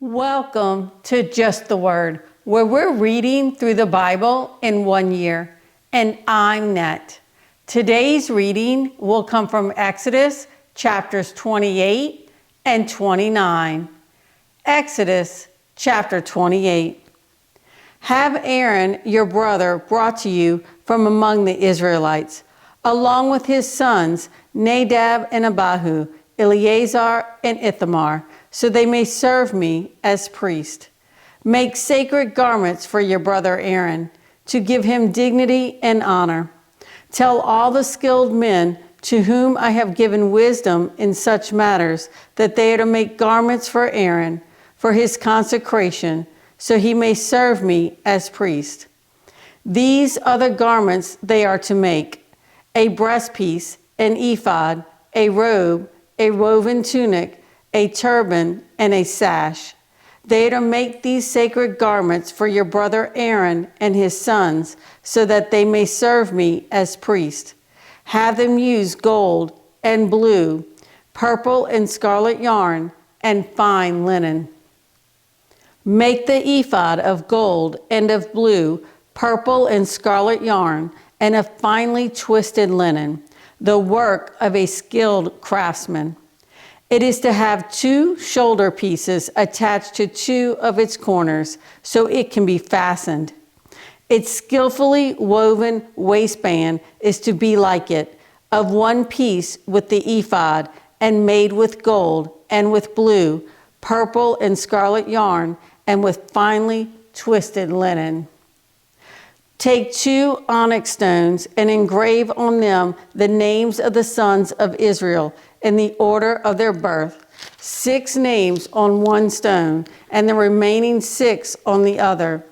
Welcome to Just the Word, where we're reading through the Bible in 1 year. And I'm Net. Today's reading will come from Exodus chapters 28 and 29. Exodus chapter 28. Have Aaron, your brother, brought to you from among the Israelites, along with his sons Nadab and Abihu, Eleazar and Ithamar, so they may serve me as priest. Make sacred garments for your brother Aaron, to give him dignity and honor. Tell all the skilled men to whom I have given wisdom in such matters that they are to make garments for Aaron, for his consecration, so he may serve me as priest. These are the garments they are to make: a breastpiece, an ephod, a robe, a woven tunic, a turban, and a sash. They are to make these sacred garments for your brother Aaron and his sons, so that they may serve me as priest. Have them use gold and blue, purple and scarlet yarn, and fine linen. Make the ephod of gold and of blue, purple and scarlet yarn, and of finely twisted linen, the work of a skilled craftsman. It is to have 2 shoulder pieces attached to 2 of its corners, so it can be fastened. Its skillfully woven waistband is to be like it, of 1 piece with the ephod, and made with gold, and with blue, purple, and scarlet yarn, and with finely twisted linen. Take 2 onyx stones and engrave on them the names of the sons of Israel in the order of their birth, 6 names on 1 stone, and the remaining 6 on the other.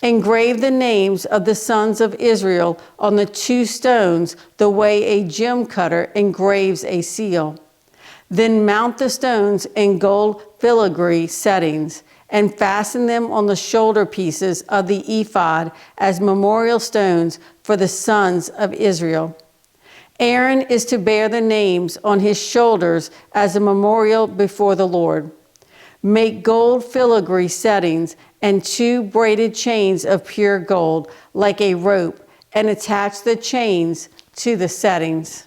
Engrave the names of the sons of Israel on the 2 stones, the way a gem cutter engraves a seal. Then mount the stones in gold filigree settings, and fasten them on the shoulder pieces of the ephod as memorial stones for the sons of Israel. Aaron is to bear the names on his shoulders as a memorial before the Lord. Make gold filigree settings and 2 braided chains of pure gold, like a rope, and attach the chains to the settings.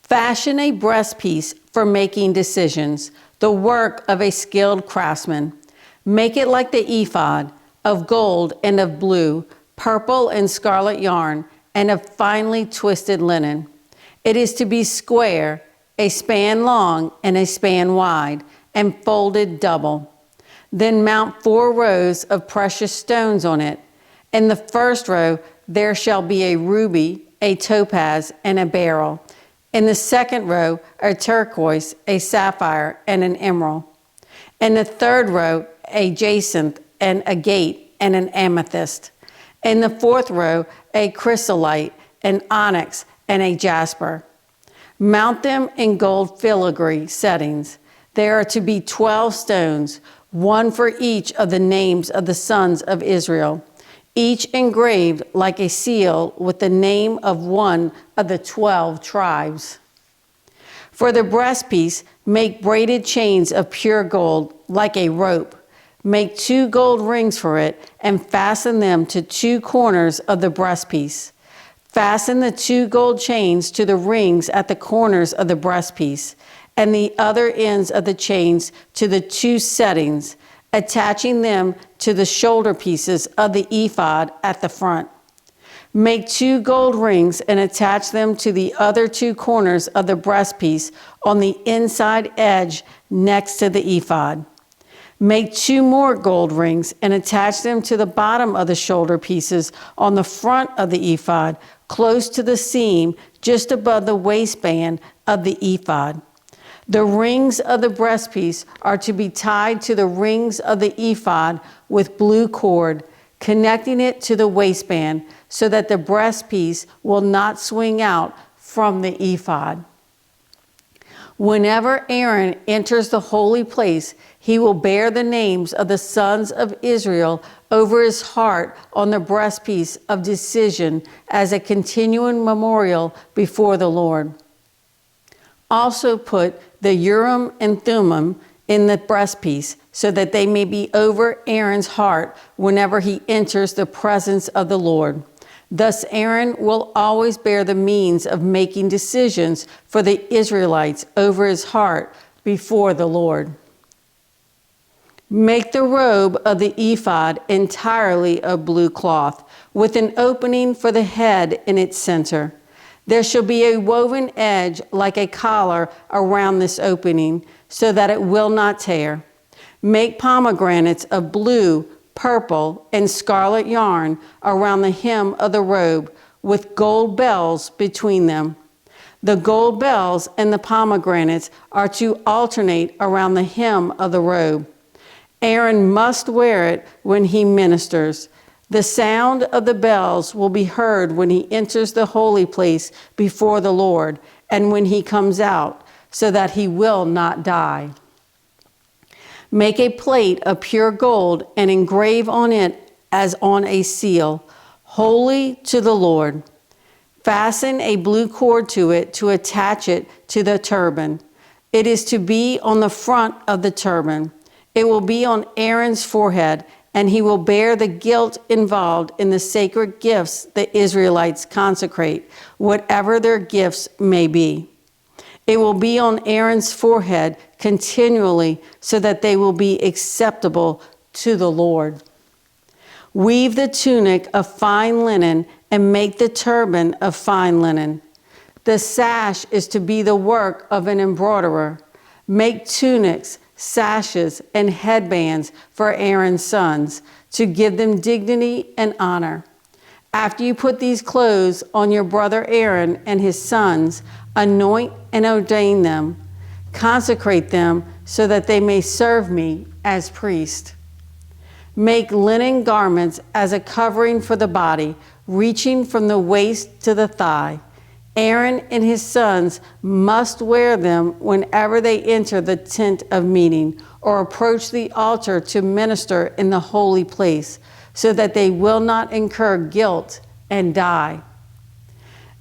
Fashion a breastpiece for making decisions, the work of a skilled craftsman. Make it like the ephod, of gold and of blue, purple and scarlet yarn, and of finely twisted linen. It is to be square, a span long and a span wide, and folded double. Then mount 4 rows of precious stones on it. In the first row there shall be a ruby, a topaz, and a beryl. In the second row, a turquoise, a sapphire, and an emerald. In the third row, a jacinth, and agate, and an amethyst. In the fourth row, a chrysolite, an onyx, and a jasper. Mount them in gold filigree settings. There are to be 12 stones, 1 for each of the names of the sons of Israel, each engraved like a seal with the name of one of the 12 tribes. For the breastpiece, make braided chains of pure gold like a rope. Make 2 gold rings for it and fasten them to 2 corners of the breastpiece. Fasten the 2 gold chains to the rings at the corners of the breastpiece, and the other ends of the chains to the 2 settings, attaching them to the shoulder pieces of the ephod at the front. Make 2 gold rings and attach them to the other 2 corners of the breastpiece on the inside edge next to the ephod. Make 2 more gold rings and attach them to the bottom of the shoulder pieces on the front of the ephod, close to the seam just above the waistband of the ephod. The rings of the breastpiece are to be tied to the rings of the ephod with blue cord, connecting it to the waistband so that the breastpiece will not swing out from the ephod. Whenever Aaron enters the holy place, he will bear the names of the sons of Israel over his heart on the breastpiece of decision as a continuing memorial before the Lord. Also put the Urim and Thummim in the breastpiece, so that they may be over Aaron's heart whenever he enters the presence of the Lord. Thus Aaron will always bear the means of making decisions for the Israelites over his heart before the Lord. Make the robe of the ephod entirely of blue cloth, with an opening for the head in its center. There shall be a woven edge like a collar around this opening, so that it will not tear. Make pomegranates of blue, purple, and scarlet yarn around the hem of the robe, with gold bells between them. The gold bells and the pomegranates are to alternate around the hem of the robe. Aaron must wear it when he ministers. The sound of the bells will be heard when he enters the holy place before the Lord, and when he comes out, so that he will not die. Make a plate of pure gold and engrave on it as on a seal, holy to the Lord. Fasten a blue cord to it to attach it to the turban. It is to be on the front of the turban. It will be on Aaron's forehead, and he will bear the guilt involved in the sacred gifts the Israelites consecrate, whatever their gifts may be. It will be on Aaron's forehead continually, so that they will be acceptable to the Lord. Weave the tunic of fine linen and make the turban of fine linen. The sash is to be the work of an embroiderer. Make tunics, sashes, and headbands for Aaron's sons, to give them dignity and honor. After you put these clothes on your brother Aaron and his sons, anoint and ordain them. Consecrate them so that they may serve me as priests. Make linen garments as a covering for the body, reaching from the waist to the thigh. Aaron and his sons must wear them whenever they enter the tent of meeting or approach the altar to minister in the holy place, so that they will not incur guilt and die.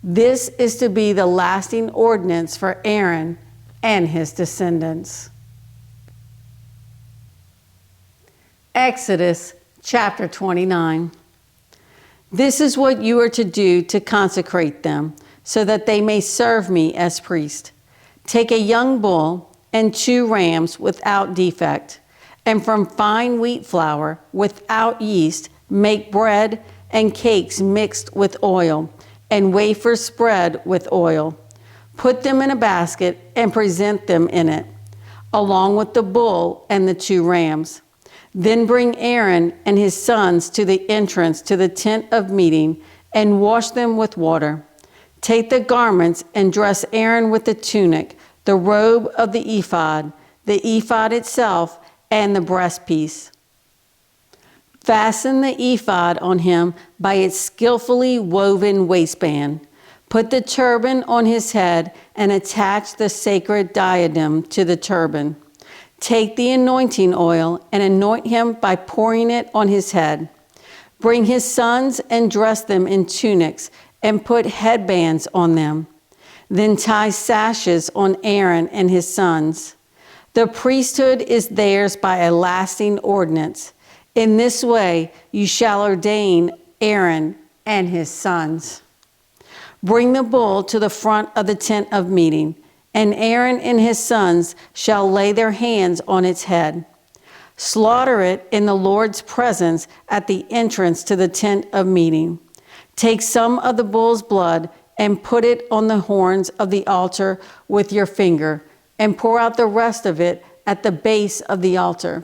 This is to be the lasting ordinance for Aaron and his descendants. Exodus chapter 29. This is what you are to do to consecrate them, so that they may serve me as priest. Take a young bull and 2 rams without defect, and from fine wheat flour without yeast make bread and cakes mixed with oil, and wafers spread with oil. Put them in a basket and present them in it, along with the bull and the 2 rams. Then bring Aaron and his sons to the entrance to the tent of meeting and wash them with water. Take the garments and dress Aaron with the tunic, the robe of the ephod itself, and the breastpiece. Fasten the ephod on him by its skillfully woven waistband. Put the turban on his head and attach the sacred diadem to the turban. Take the anointing oil and anoint him by pouring it on his head. Bring his sons and dress them in tunics and put headbands on them. Then tie sashes on Aaron and his sons. The priesthood is theirs by a lasting ordinance. In this way you shall ordain Aaron and his sons. Bring the bull to the front of the tent of meeting, and Aaron and his sons shall lay their hands on its head. Slaughter it in the Lord's presence at the entrance to the tent of meeting. Take some of the bull's blood and put it on the horns of the altar with your finger, and pour out the rest of it at the base of the altar.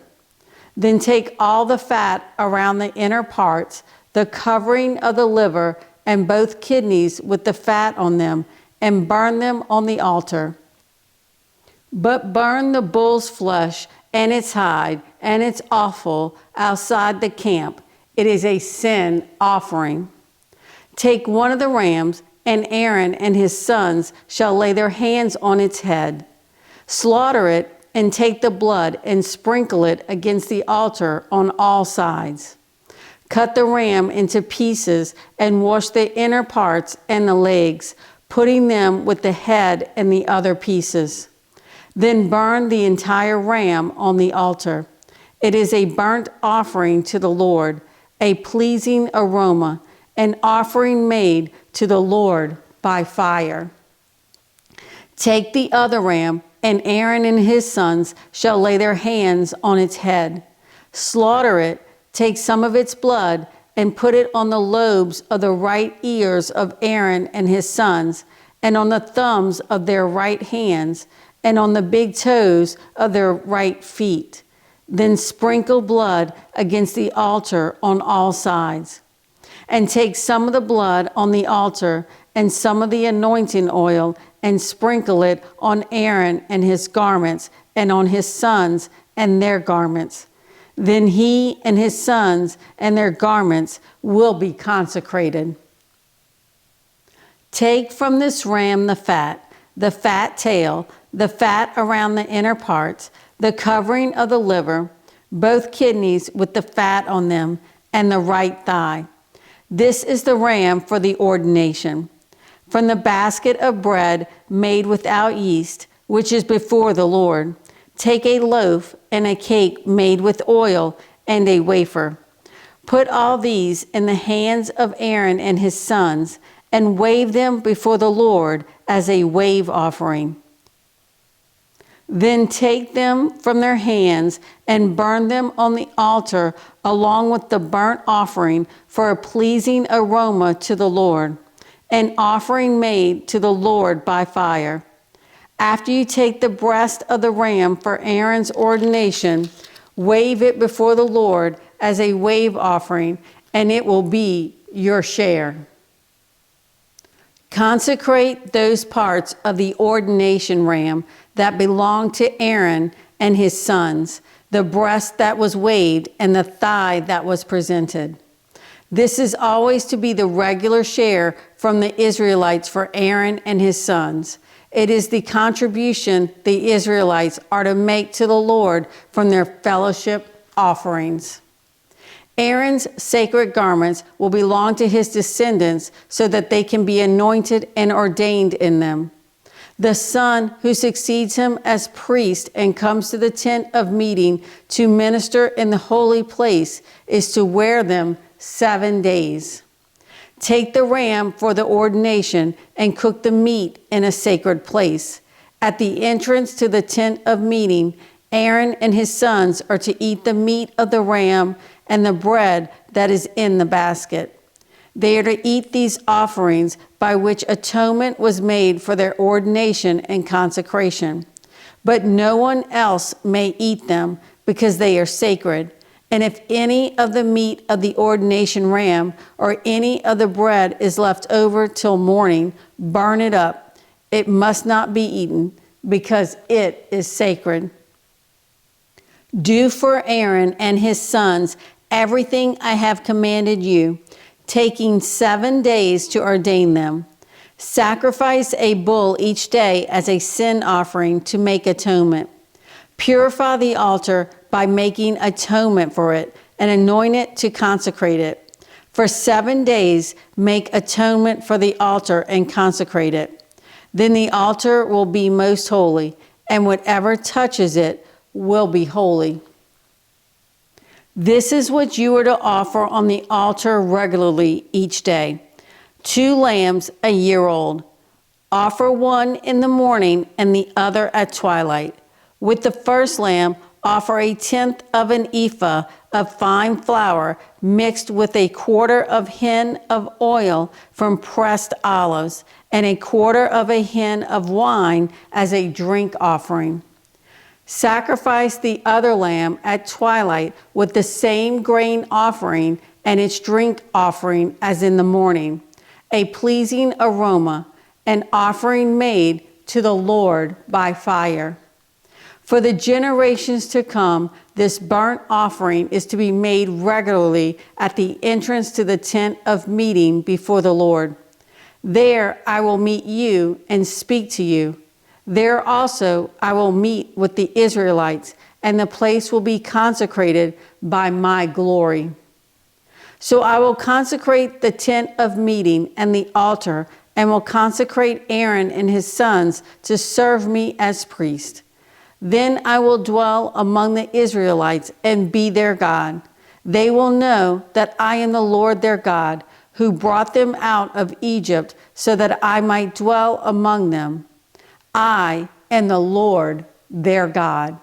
Then take all the fat around the inner parts, the covering of the liver, and both kidneys with the fat on them, and burn them on the altar. But burn the bull's flesh and its hide and its offal outside the camp. It is a sin offering. Take one of the rams, and Aaron and his sons shall lay their hands on its head. Slaughter it, and take the blood and sprinkle it against the altar on all sides. Cut the ram into pieces and wash the inner parts and the legs, putting them with the head and the other pieces. Then burn the entire ram on the altar. It is a burnt offering to the Lord, a pleasing aroma, an offering made to the Lord by fire. Take the other ram, and Aaron and his sons shall lay their hands on its head. Slaughter it, take some of its blood, and put it on the lobes of the right ears of Aaron and his sons, and on the thumbs of their right hands, and on the big toes of their right feet. Then sprinkle blood against the altar on all sides. And take some of the blood on the altar and some of the anointing oil, and sprinkle it on Aaron and his garments, and on his sons and their garments. Then he and his sons and their garments will be consecrated. Take from this ram the fat tail, the fat around the inner parts, the covering of the liver, both kidneys with the fat on them, and the right thigh. This is the ram for the ordination. From the basket of bread made without yeast, which is before the Lord, take a loaf and a cake made with oil and a wafer. Put all these in the hands of Aaron and his sons, and wave them before the Lord as a wave offering. Then take them from their hands and burn them on the altar along with the burnt offering for a pleasing aroma to the Lord, an offering made to the Lord by fire. After you take the breast of the ram for Aaron's ordination, wave it before the Lord as a wave offering, and it will be your share. Consecrate those parts of the ordination ram that belong to Aaron and his sons, the breast that was waved and the thigh that was presented. This is always to be the regular share from the Israelites for Aaron and his sons. It is the contribution the Israelites are to make to the Lord from their fellowship offerings. Aaron's sacred garments will belong to his descendants so that they can be anointed and ordained in them. The son who succeeds him as priest and comes to the tent of meeting to minister in the holy place is to wear them 7 days. Take the ram for the ordination and cook the meat in a sacred place. At the entrance to the tent of meeting, Aaron and his sons are to eat the meat of the ram and the bread that is in the basket. They are to eat these offerings by which atonement was made for their ordination and consecration. But no one else may eat them because they are sacred. And if any of the meat of the ordination ram or any of the bread is left over till morning, burn it up. It must not be eaten because it is sacred. Do for Aaron and his sons everything I have commanded you, taking 7 days to ordain them. Sacrifice a bull each day as a sin offering to make atonement. Purify the altar by making atonement for it, and anoint it to consecrate it. For 7 days, make atonement for the altar and consecrate it. Then the altar will be most holy, and whatever touches it will be holy. This is what you are to offer on the altar regularly each day: 2 lambs a year old. Offer one in the morning and the other at twilight. With the first lamb, offer 1/10 of an ephah of fine flour mixed with 1/4 of hin of oil from pressed olives, and 1/4 of a hin of wine as a drink offering. Sacrifice the other lamb at twilight with the same grain offering and its drink offering as in the morning, a pleasing aroma, an offering made to the Lord by fire. For the generations to come, this burnt offering is to be made regularly at the entrance to the tent of meeting before the Lord. There I will meet you and speak to you. There also I will meet with the Israelites, and the place will be consecrated by my glory. So I will consecrate the tent of meeting and the altar, and will consecrate Aaron and his sons to serve me as priest. Then I will dwell among the Israelites and be their God. They will know that I am the Lord their God, who brought them out of Egypt so that I might dwell among them. I am the Lord their God.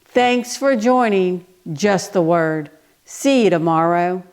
Thanks for joining Just the Word. See you tomorrow.